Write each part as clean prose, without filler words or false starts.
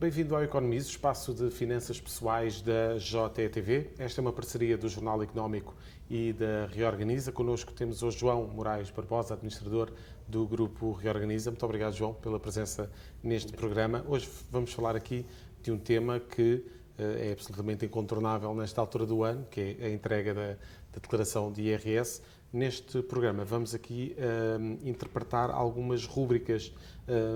Bem-vindo ao Economize, espaço de finanças pessoais da JTV. Esta é uma parceria do Jornal Económico e da Reorganiza. Connosco temos o João Moraes Barbosa, administrador do Grupo Reorganiza. Muito obrigado, João, pela presença neste programa. Hoje vamos falar aqui de um tema que é absolutamente incontornável nesta altura do ano, que é a entrega da declaração de IRS. Neste programa vamos aqui interpretar algumas rúbricas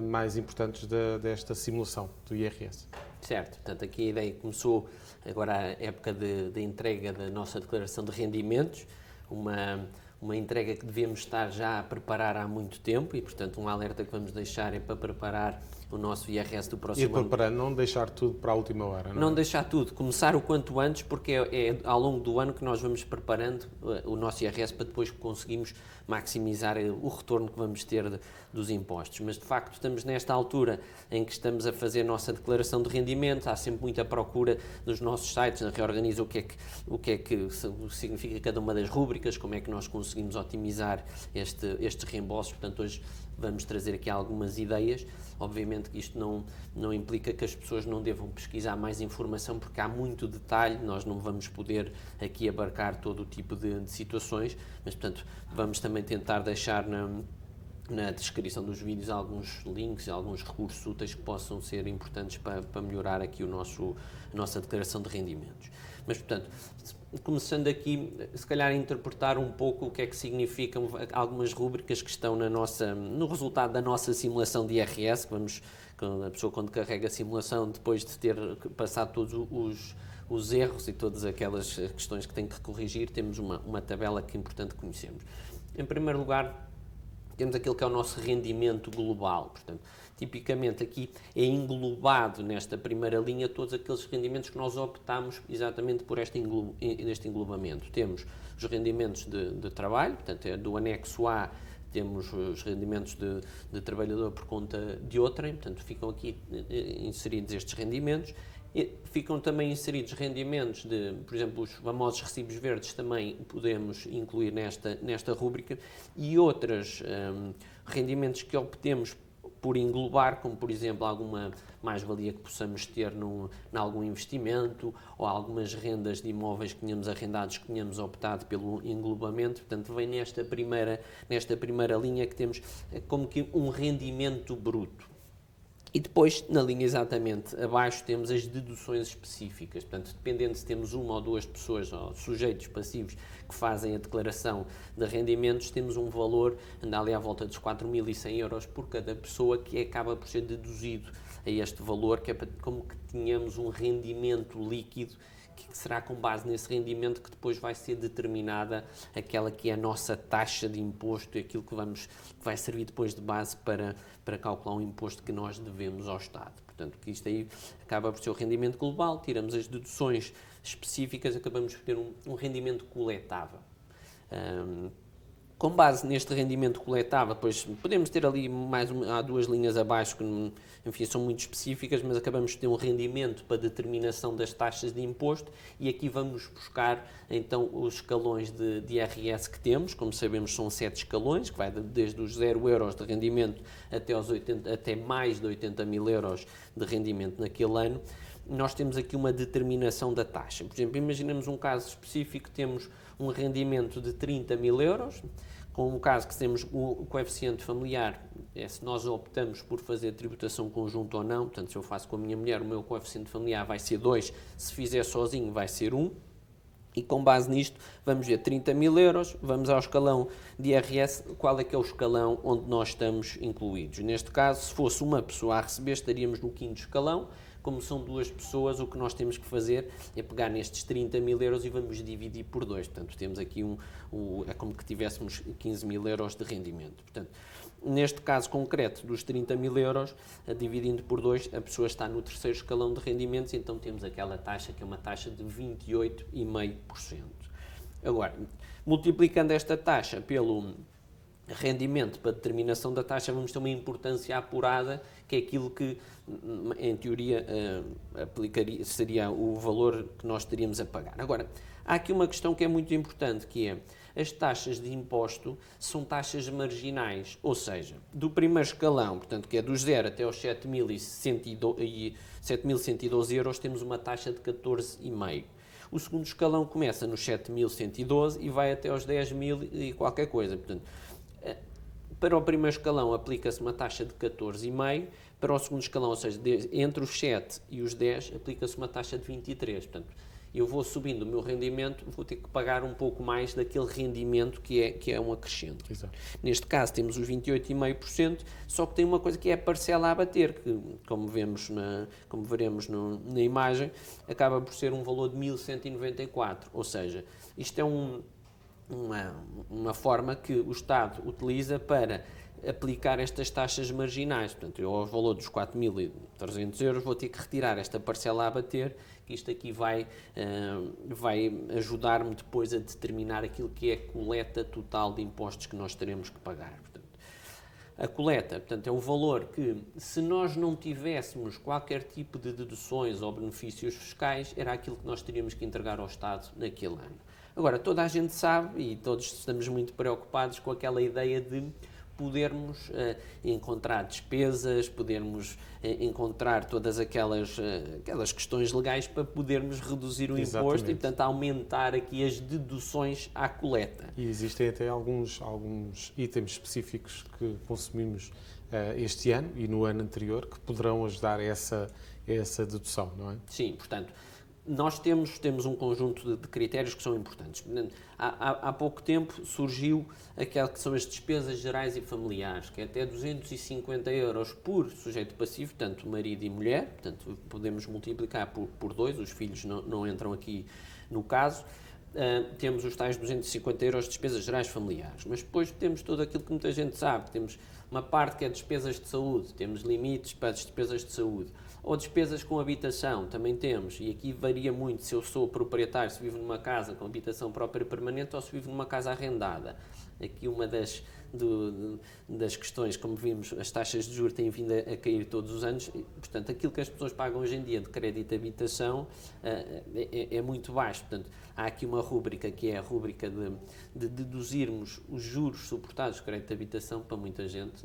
mais importantes desta simulação do IRS. Certo, portanto aqui a ideia começou agora a época de entrega da nossa declaração de rendimentos, uma entrega que devemos estar já a preparar há muito tempo e, portanto, um alerta que vamos deixar é para preparar o nosso IRS do próximo ano. E preparar, não deixar tudo para a última hora, não é? Não deixar tudo, começar o quanto antes, porque é ao longo do ano que nós vamos preparando o nosso IRS para depois conseguirmos maximizar o retorno que vamos ter dos impostos. Mas, de facto, estamos nesta altura em que estamos a fazer a nossa declaração de rendimento, há sempre muita procura nos nossos sites, reorganiza o que é que significa cada uma das rúbricas, como é que nós conseguimos otimizar estes reembolsos. Portanto, hoje vamos trazer aqui algumas ideias. Obviamente que isto não implica que as pessoas não devam pesquisar mais informação, porque há muito detalhe, nós não vamos poder aqui abarcar todo o tipo de situações, mas, portanto, vamos também tentar deixar na descrição dos vídeos alguns links e alguns recursos úteis que possam ser importantes para melhorar aqui a nossa declaração de rendimentos. Mas, portanto, começando aqui, se calhar a interpretar um pouco o que é que significam algumas rúbricas que estão no resultado da nossa simulação de IRS, a pessoa quando carrega a simulação, depois de ter passado todos os erros e todas aquelas questões que tem que corrigir, temos uma tabela que é importante conhecermos. Em primeiro lugar, temos aquilo que é o nosso rendimento global, portanto, tipicamente aqui é englobado nesta primeira linha todos aqueles rendimentos que nós optamos exatamente por este englobamento. Temos os rendimentos de trabalho, portanto, do anexo A, temos os rendimentos de trabalhador por conta de outrem, portanto, ficam aqui inseridos estes rendimentos. E ficam também inseridos rendimentos por exemplo, os famosos recibos verdes também podemos incluir nesta rúbrica e outros rendimentos que obtemos por englobar, como por exemplo alguma mais-valia que possamos ter em algum investimento ou algumas rendas de imóveis que tínhamos arrendados, que tínhamos optado pelo englobamento. Portanto, vem nesta primeira linha que temos como que um rendimento bruto. E depois, na linha exatamente abaixo, temos as deduções específicas. Portanto, dependendo se temos uma ou duas pessoas ou sujeitos passivos que fazem a declaração de rendimentos, temos um valor, anda ali à volta dos 4.100 euros por cada pessoa, que acaba por ser deduzido a este valor, que é como que tenhamos um rendimento líquido, que será com base nesse rendimento que depois vai ser determinada aquela que é a nossa taxa de imposto e aquilo que vai servir depois de base para calcular o imposto que nós devemos ao Estado. Portanto, que isto aí acaba por ser o rendimento global, tiramos as deduções específicas, acabamos por ter um rendimento coletável. Com base neste rendimento coletável, depois podemos ter ali há duas linhas abaixo que, enfim, são muito específicas, mas acabamos de ter um rendimento para determinação das taxas de imposto e aqui vamos buscar então os escalões de IRS que temos. Como sabemos, são 7 escalões, que vai desde os 0 euros de rendimento até mais de 80.000 euros de rendimento naquele ano. Nós temos aqui uma determinação da taxa. Por exemplo, imaginemos um caso específico, temos um rendimento de 30.000 euros, com um caso que temos o coeficiente familiar, se nós optamos por fazer tributação conjunta ou não, portanto, se eu faço com a minha mulher, o meu coeficiente familiar vai ser 2, se fizer sozinho vai ser 1, e com base nisto vamos ver 30.000 euros, vamos ao escalão de IRS, qual é que é o escalão onde nós estamos incluídos. Neste caso, se fosse uma pessoa a receber, estaríamos no 5º escalão. Como são 2 pessoas, o que nós temos que fazer é pegar nestes 30.000 euros e vamos dividir por 2. Portanto, temos aqui é como que tivéssemos 15.000 euros de rendimento. Portanto, neste caso concreto dos 30.000 euros, dividindo por 2, a pessoa está no 3º escalão de rendimentos, então temos aquela taxa que é uma taxa de 28,5%. Agora, multiplicando esta taxa pelo rendimento para determinação da taxa, vamos ter uma importância apurada, que é aquilo que, em teoria, seria o valor que nós teríamos a pagar. Agora, há aqui uma questão que é muito importante, que é as taxas de imposto são taxas marginais, ou seja, do primeiro escalão, portanto, que é do 0 até aos 7.112 euros, temos uma taxa de 14,5%. O segundo escalão começa nos 7.112 e vai até aos 10.000 e qualquer coisa. Portanto, para o primeiro escalão aplica-se uma taxa de 14,5%, para o segundo escalão, ou seja, entre os 7 e os 10, aplica-se uma taxa de 23%. Portanto, eu vou subindo o meu rendimento, vou ter que pagar um pouco mais daquele rendimento que é um acrescento. Exato. Neste caso temos os 28,5%, só que tem uma coisa que é a parcela a abater, que como veremos na imagem, acaba por ser um valor de 1.194, ou seja, isto é uma forma que o Estado utiliza para aplicar estas taxas marginais. Portanto, eu ao valor dos 4.300 euros vou ter que retirar esta parcela a abater, que isto aqui vai ajudar-me depois a determinar aquilo que é a coleta total de impostos que nós teremos que pagar. Portanto, a coleta, portanto, é um valor que, se nós não tivéssemos qualquer tipo de deduções ou benefícios fiscais, era aquilo que nós teríamos que entregar ao Estado naquele ano. Agora, toda a gente sabe, e todos estamos muito preocupados com aquela ideia de podermos encontrar despesas, podermos encontrar todas aquelas questões legais para podermos reduzir o imposto e, portanto, aumentar aqui as deduções à coleta. E existem até alguns itens específicos que consumimos este ano e no ano anterior que poderão ajudar a essa dedução, não é? Sim, portanto, nós temos um conjunto de critérios que são importantes. Há pouco tempo surgiu aquela que são as despesas gerais e familiares, que é até 250 euros por sujeito passivo, tanto marido e mulher, portanto podemos multiplicar por 2, os filhos não entram aqui no caso. Temos os tais 250 euros de despesas gerais familiares, mas depois temos tudo aquilo que muita gente sabe, temos uma parte que é despesas de saúde, temos limites para as despesas de saúde, ou despesas com habitação, também temos, e aqui varia muito se eu sou proprietário, se vivo numa casa com habitação própria permanente ou se vivo numa casa arrendada. Aqui uma das questões, como vimos, as taxas de juros têm vindo a cair todos os anos, portanto, aquilo que as pessoas pagam hoje em dia de crédito de habitação é muito baixo. Portanto, há aqui uma rúbrica que é a rúbrica de deduzirmos os juros suportados de crédito de habitação. Para muita gente,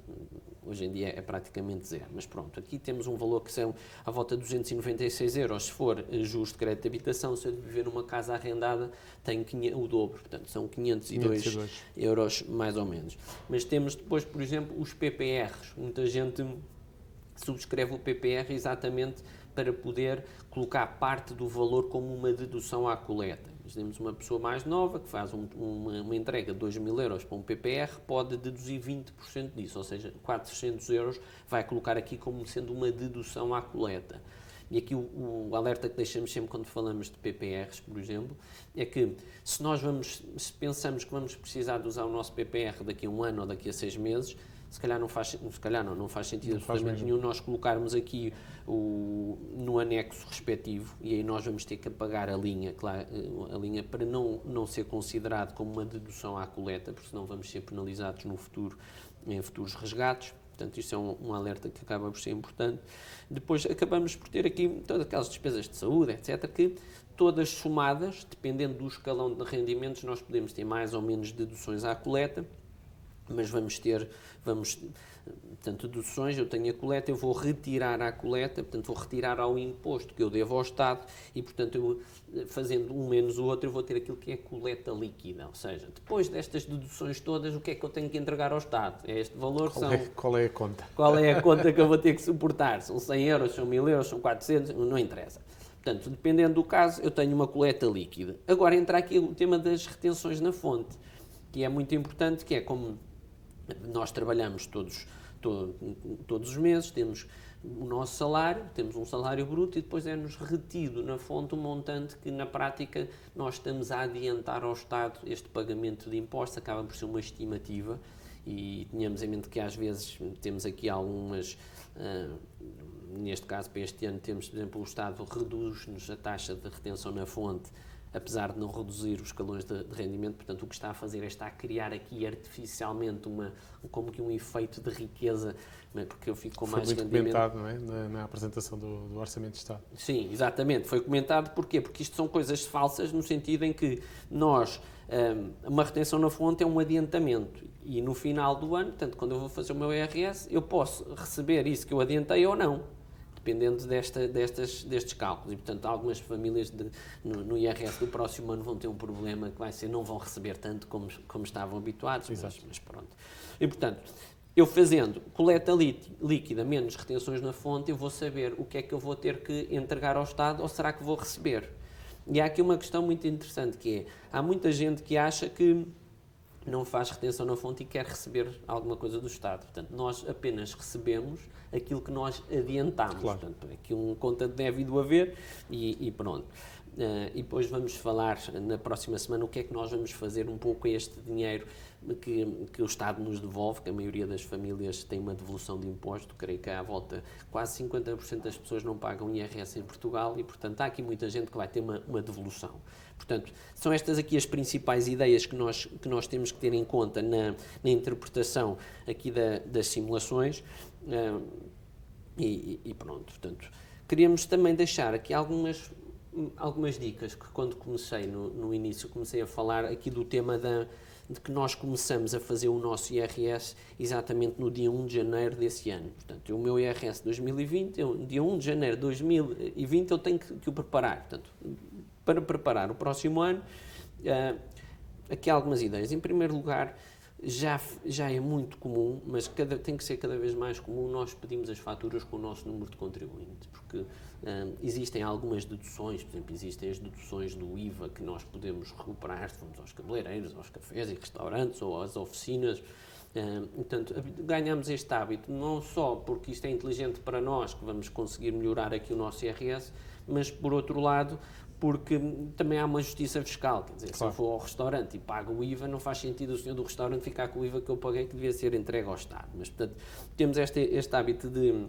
hoje em dia é praticamente zero. Mas pronto, aqui temos um valor que são à volta de 296 euros se for juros de crédito de habitação. Se eu viver numa casa arrendada, tenho o dobro, portanto, são 502 euros mais ou menos. Mas temos depois, por exemplo, os PPRs. Muita gente subscreve o PPR exatamente para poder colocar parte do valor como uma dedução à coleta. Temos uma pessoa mais nova que faz uma entrega de 2.000 euros para um PPR, pode deduzir 20% disso, ou seja, 400 euros vai colocar aqui como sendo uma dedução à coleta. E aqui o alerta que deixamos sempre quando falamos de PPRs, por exemplo, é que se pensamos que vamos precisar de usar o nosso PPR daqui a um ano ou daqui a 6 meses, se calhar não faz sentido absolutamente nenhum nós colocarmos aqui no anexo respectivo, e aí nós vamos ter que apagar a linha para não ser considerado como uma dedução à coleta, porque senão vamos ser penalizados no futuro, em futuros resgates. Portanto, isto é um alerta que acaba por ser importante. Depois acabamos por ter aqui todas aquelas despesas de saúde, etc., que todas somadas, dependendo do escalão de rendimentos, nós podemos ter mais ou menos deduções à coleta, mas portanto, deduções, eu tenho a coleta, eu vou retirar à coleta, portanto, vou retirar ao imposto que eu devo ao Estado e, portanto, eu, fazendo um menos o outro, eu vou ter aquilo que é coleta líquida, ou seja, depois destas deduções todas, o que é que eu tenho que entregar ao Estado? É este valor que Qual é a conta? Qual é a conta que eu vou ter que suportar? São 100 euros, são 1.000 euros, são 400, não interessa. Portanto, dependendo do caso, eu tenho uma coleta líquida. Agora entra aqui o tema das retenções na fonte, que é muito importante, que é como nós trabalhamos todos os meses, temos o nosso salário, temos um salário bruto e depois é-nos retido na fonte um montante que, na prática, nós estamos a adiantar ao Estado este pagamento de impostos, acaba por ser uma estimativa e tenhamos em mente que às vezes temos aqui algumas, neste caso para este ano temos, por exemplo, o Estado reduz-nos a taxa de retenção na fonte apesar de não reduzir os escalões de rendimento. Portanto, o que está a fazer é estar a criar aqui artificialmente como que um efeito de riqueza, porque eu fico com mais rendimento. Foi muito comentado, não é? Na apresentação do Orçamento de Estado. Sim, exatamente. Foi comentado. Porquê? Porque isto são coisas falsas no sentido em que nós, uma retenção na fonte é um adiantamento e no final do ano, portanto, quando eu vou fazer o meu IRS, eu posso receber isso que eu adiantei ou não, dependendo destes cálculos. E, portanto, algumas famílias no IRS do próximo ano vão ter um problema que vai ser, não vão receber tanto como estavam habituados, mas pronto. E, portanto, eu fazendo coleta líquida menos retenções na fonte, eu vou saber o que é que eu vou ter que entregar ao Estado ou será que vou receber. E há aqui uma questão muito interessante que é, há muita gente que acha que não faz retenção na fonte e quer receber alguma coisa do Estado. Portanto, nós apenas recebemos aquilo que nós adiantamos. Claro. Portanto, aqui conta de deve e do haver e pronto. E depois vamos falar na próxima semana o que é que nós vamos fazer um pouco a este dinheiro que o Estado nos devolve, que a maioria das famílias tem uma devolução de imposto, creio que à volta quase 50% das pessoas não pagam IRS em Portugal e, portanto, há aqui muita gente que vai ter uma devolução. Portanto, são estas aqui as principais ideias que nós temos que ter em conta na interpretação aqui das simulações e pronto. Portanto, queríamos também deixar aqui algumas dicas que quando comecei no início, comecei a falar aqui do tema de que nós começamos a fazer o nosso IRS exatamente no dia 1 de janeiro desse ano. Portanto, o meu IRS 2020, dia 1 de janeiro de 2020 eu tenho que o preparar. Portanto, para preparar o próximo ano, aqui há algumas ideias. Em primeiro lugar, já é muito comum, mas tem que ser cada vez mais comum, nós pedimos as faturas com o nosso número de contribuinte, porque existem algumas deduções, por exemplo, existem as deduções do IVA que nós podemos recuperar se formos aos cabeleireiros, aos cafés e restaurantes ou às oficinas. Portanto, ganhamos este hábito, não só porque isto é inteligente para nós, que vamos conseguir melhorar aqui o nosso IRS, mas, por outro lado, porque também há uma justiça fiscal, quer dizer, claro. Se eu for ao restaurante e pago o IVA, não faz sentido o senhor do restaurante ficar com o IVA que eu paguei, que devia ser entregue ao Estado. Mas, portanto, temos este hábito de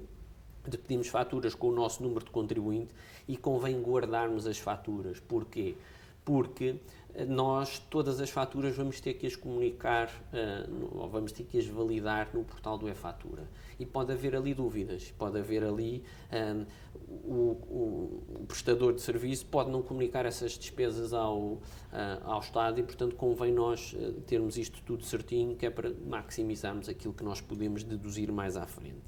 pedirmos faturas com o nosso número de contribuinte e convém guardarmos as faturas. Porquê? Porque nós, todas as faturas, vamos ter que as comunicar, ou vamos ter que as validar no portal do e-fatura. E pode haver ali dúvidas, pode haver ali o prestador de serviço pode não comunicar essas despesas ao Estado e, portanto, convém nós termos isto tudo certinho, que é para maximizarmos aquilo que nós podemos deduzir mais à frente.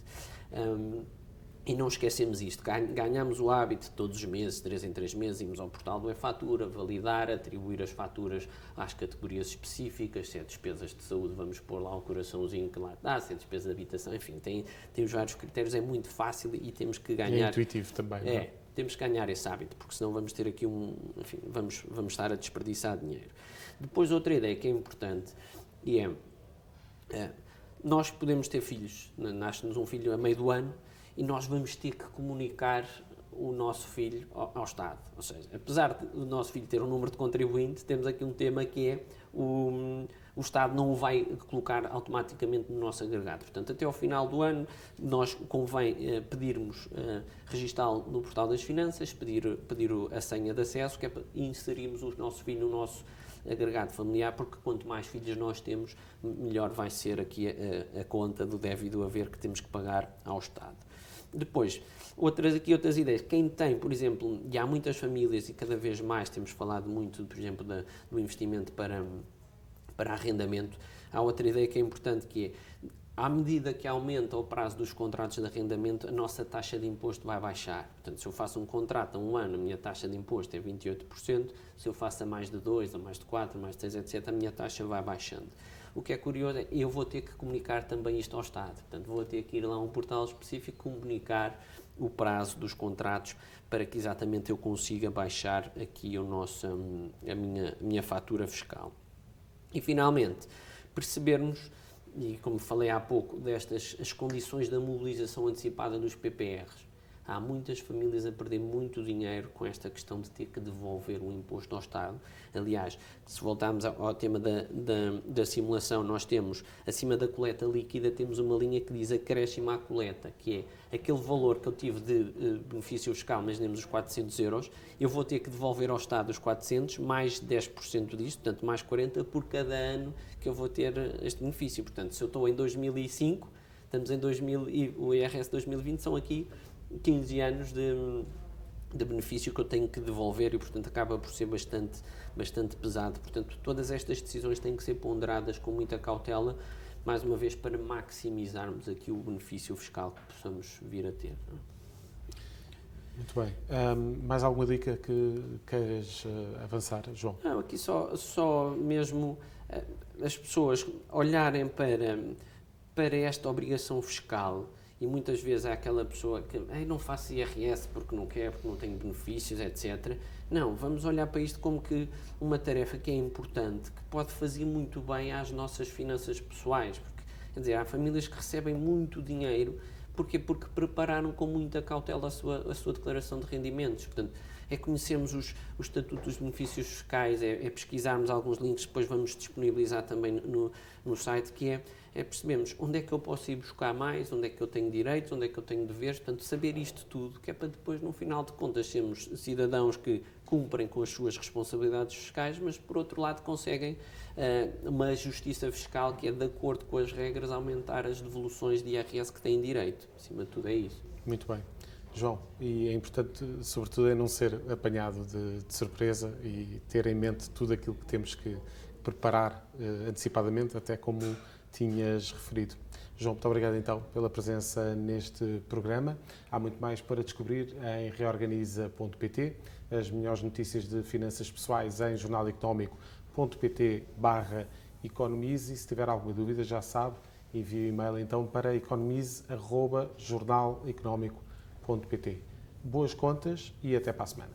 E não esquecemos isto, ganhamos o hábito de todos os meses, 3 em 3 meses, irmos ao portal do e-fatura, validar, atribuir as faturas às categorias específicas, se é despesas de saúde, vamos pôr lá o coraçãozinho que lá está, se é despesa de habitação, enfim, temos vários critérios, é muito fácil e temos que ganhar... E é intuitivo também, não é? Temos que ganhar esse hábito, porque senão vamos ter aqui enfim, vamos estar a desperdiçar dinheiro. Depois, outra ideia que é importante, e nós podemos ter filhos, nasce-nos um filho a meio do ano, e nós vamos ter que comunicar o nosso filho ao Estado. Ou seja, apesar do nosso filho ter um número de contribuinte, temos aqui um tema que é o Estado não o vai colocar automaticamente no nosso agregado. Portanto, até ao final do ano, nós convém pedirmos, registá-lo no portal das finanças, pedir a senha de acesso, que é para inserirmos o nosso filho no nosso agregado familiar, porque quanto mais filhos nós temos, melhor vai ser aqui a conta do deve e do haver que temos que pagar ao Estado. Depois, outras ideias. Quem tem, por exemplo, e há muitas famílias e cada vez mais temos falado muito, por exemplo, do investimento para arrendamento. Há outra ideia que é importante, que é, à medida que aumenta o prazo dos contratos de arrendamento, a nossa taxa de imposto vai baixar. Portanto, se eu faço um contrato a um ano, a minha taxa de imposto é 28%, se eu faço a mais de 2, a mais de 4, a mais de 6, etc., a minha taxa vai baixando. O que é curioso é que eu vou ter que comunicar também isto ao Estado. Portanto, vou ter que ir lá a um portal específico comunicar o prazo dos contratos para que exatamente eu consiga baixar aqui a minha fatura fiscal. E, finalmente, percebermos, e como falei há pouco, as condições da mobilização antecipada dos PPRs. Há muitas famílias a perder muito dinheiro com esta questão de ter que devolver o imposto ao Estado. Aliás, se voltarmos ao tema da simulação, nós temos, acima da coleta líquida, temos uma linha que diz acréscimo à coleta, que é aquele valor que eu tive de benefício fiscal, imaginemos os 400 euros, eu vou ter que devolver ao Estado os 400, mais 10% disto, portanto, mais 40 por cada ano que eu vou ter este benefício. Portanto, se eu estou em 2005, estamos em 2000 e o IRS 2020, são aqui 15 anos de benefício que eu tenho que devolver e, portanto, acaba por ser bastante pesado. Portanto, todas estas decisões têm que ser ponderadas com muita cautela, mais uma vez, para maximizarmos aqui o benefício fiscal que possamos vir a ter. Muito bem. Mais alguma dica que queiras avançar, João? Não, aqui só mesmo as pessoas olharem para esta obrigação fiscal. E muitas vezes há aquela pessoa que não faço IRS porque não quer, porque não tenho benefícios, etc. Não, vamos olhar para isto como que uma tarefa que é importante, que pode fazer muito bem às nossas finanças pessoais. Porque, quer dizer, há famílias que recebem muito dinheiro. Porquê? Porque prepararam com muita cautela a sua declaração de rendimentos. Portanto, é conhecermos os estatutos dos benefícios fiscais, é pesquisarmos alguns links que depois vamos disponibilizar também no site, que é percebermos onde é que eu posso ir buscar mais, onde é que eu tenho direitos, onde é que eu tenho deveres, portanto, saber isto tudo, que é para depois, no final de contas, sermos cidadãos que cumprem com as suas responsabilidades fiscais, mas, por outro lado, conseguem uma justiça fiscal que é, de acordo com as regras, aumentar as devoluções de IRS que têm direito. Acima de tudo é isso. Muito bem. João, e é importante, sobretudo, é não ser apanhado de surpresa e ter em mente tudo aquilo que temos que preparar antecipadamente, até como tinhas referido. João, muito obrigado então pela presença neste programa. Há muito mais para descobrir em reorganiza.pt, as melhores notícias de finanças pessoais em jornaleconómico.pt/economize. E se tiver alguma dúvida, já sabe, envie o e-mail então para economize@jornaleconómico.pt. Boas contas e até para a semana.